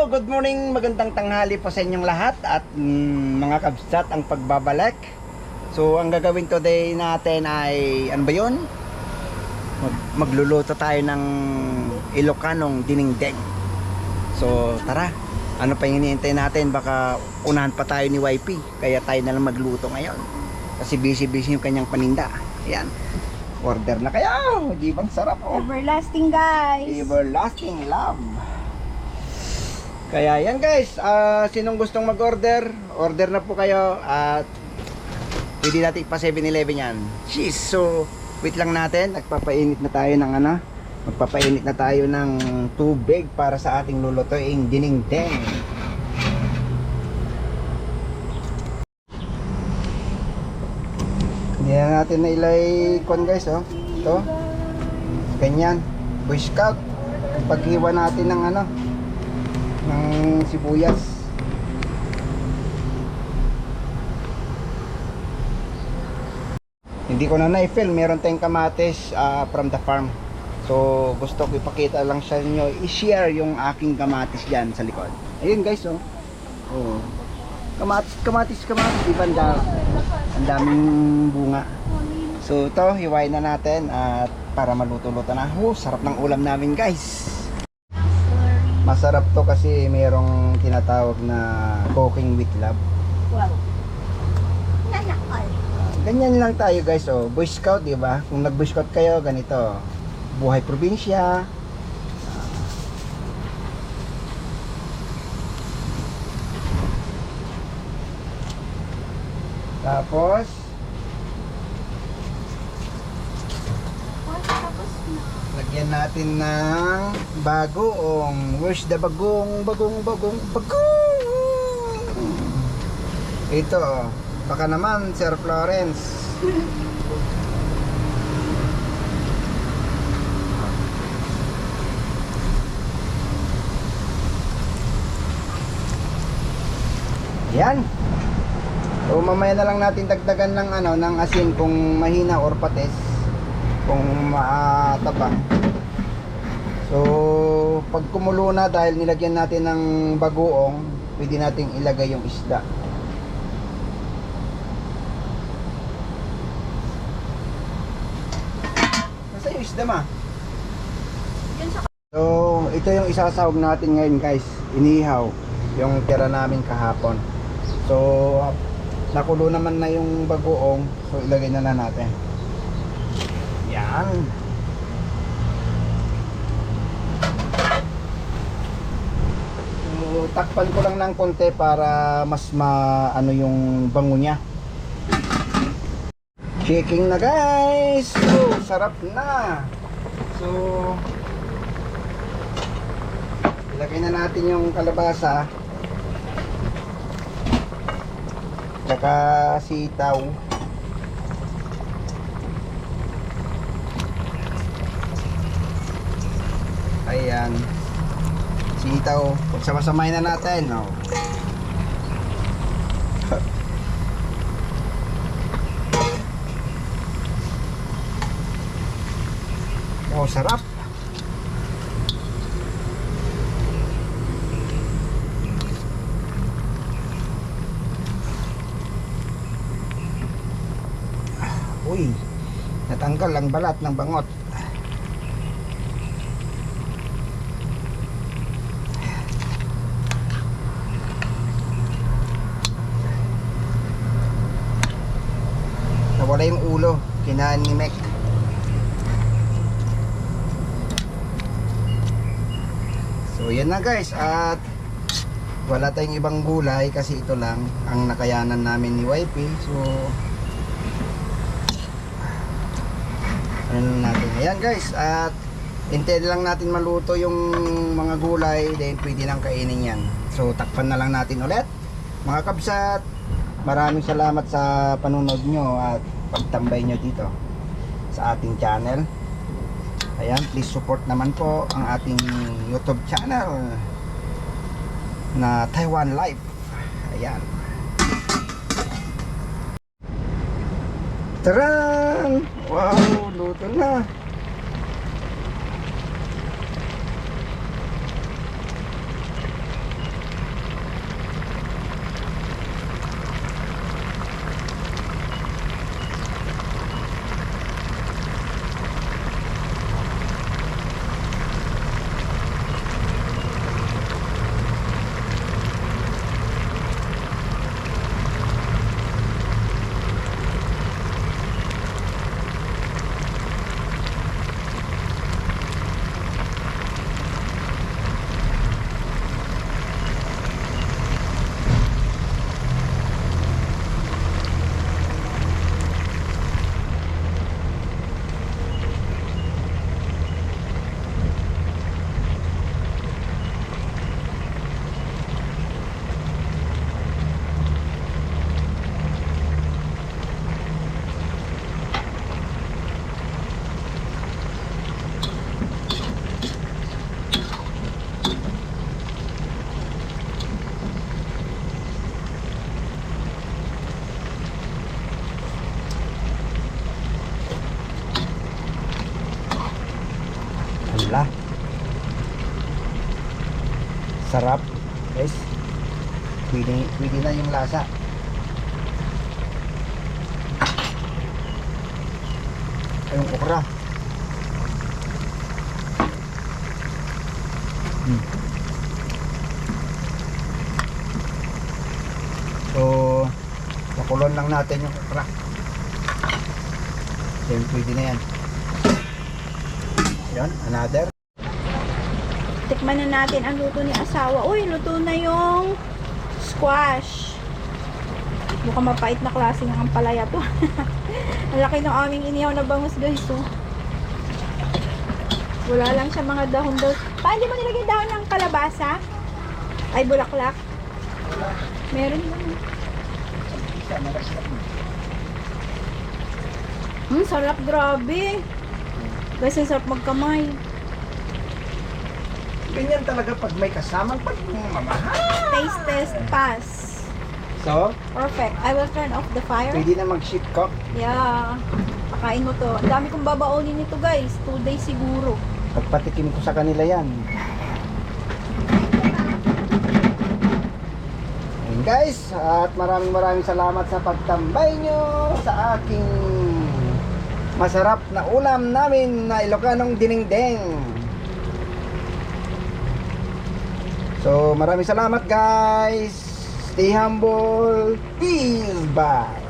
good morning, magandang tanghali po sa inyong lahat at mga kabsat ang pagbabalik. So, ang gagawin today natin ay, ano ba yun? Magluluto tayo ng Ilocanong dinengdeng. So, tara, ano pa yung hinihintay natin? Baka unahan pa tayo ni YP, kaya tayo na lang magluto ngayon. Kasi busy-busy yung kanyang paninda. Ayan, order na kayo. Di bang sarap oh. Everlasting, guys. Everlasting love. Kaya yan guys, sinong gustong mag-order, order na po kayo at pwede natin pa 7-Eleven yan. Jeez, so wait lang natin, magpapainit na tayo ng magpapainit na tayo ng tubig para sa ating lulutuing dinengdeng. Hindi na natin na ilay kon guys, oh. Ito, ganyan, Boy Scout, paghiwa natin ng ng sibuyas. Hindi ko na na-film, meron tayong kamatis from the farm. So gusto ko ipakita lang sa inyo, i-share yung aking kamatis dyan sa likod. Ayun guys, oh. Oh. Kamatis, diba ang daming bunga. So ito, hiwain na natin at para maluto-luto na. Oh, sarap ng ulam namin guys. Masarap to kasi mayroong tinatawag na cooking with love. Wow. Nanakal. Ganyan lang tayo guys, oh. Boy Scout, di ba? Kung nag-Boy Scout kayo, ganito. Buhay probinsya. Tapos lagyan natin ng bagoong. Where's the bagong? Ito, oh. Baka naman, Sir Florence. Yan. So mamaya na lang natin dagdagan ng ng asin kung mahina or patis, kung matabang. So pag kumulo na, dahil nilagyan natin ng bagoong, pwede nating ilagay yung isda. Nasa yung isda ma? So ito yung isasahog natin ngayon guys, inihaw yung tira namin kahapon. So nakulo naman na yung bagoong, so ilagay na natin. Yan. So takpan ko lang ng konti para mas maano yung bango niya. Checking na guys. So sarap na. So ilagay na natin yung kalabasa tsaka sitaw. Ayan, sitaw, pagsama-samahin na natin, oh. Oh, sarap. Uy, natanggal ang balat ng bangot. Nawala yung ulo, kinain ni Mek. So yan na guys, at wala tayong ibang gulay kasi ito lang ang nakayanan namin ni YP. So ano natin, ayan guys, at hintayin lang natin maluto yung mga gulay, then pwede nang kainin yan. So takpan na lang natin ulit mga kabsat. Maraming salamat sa panunod nyo at pagtambay nyo dito sa ating channel. Ayan, please support naman po ang ating YouTube channel na Taiwan Life. Ayan, taran! Wow, luto na. Sarap. Guys. Pwede na yung lasa. Yung okra. So, pakulon lang natin yung okra. Then, pwede na yan. Yan, another. Tikman na natin ang luto ni asawa. Uy, luto na yung squash. Mukhang mapait na klase ng ampalaya to. Ang laki ng aming inihaw na bangus, guys. Oh. Wala lang siya mga dahon daw. Paano mo nilagay dahon ng kalabasa? Ay, bulaklak. Meron naman. Sarap, grabe. Guys, ang sarap magkamay. Ganyan talaga pag may kasamang pagmamahal. Taste test pass. So, Perfect. I will turn off the fire. pwede na mag-sheet cook. Yeah. Pakain mo to. Ang dami kong babaonin nito, guys. 2 days siguro. Pagpatikim ko sa kanila yan. Ayun guys, at maraming salamat sa pagtambay nyo sa aking masarap na ulam namin na Ilocanong dinengdeng. So maraming salamat guys. Stay humble. Peace. Bye.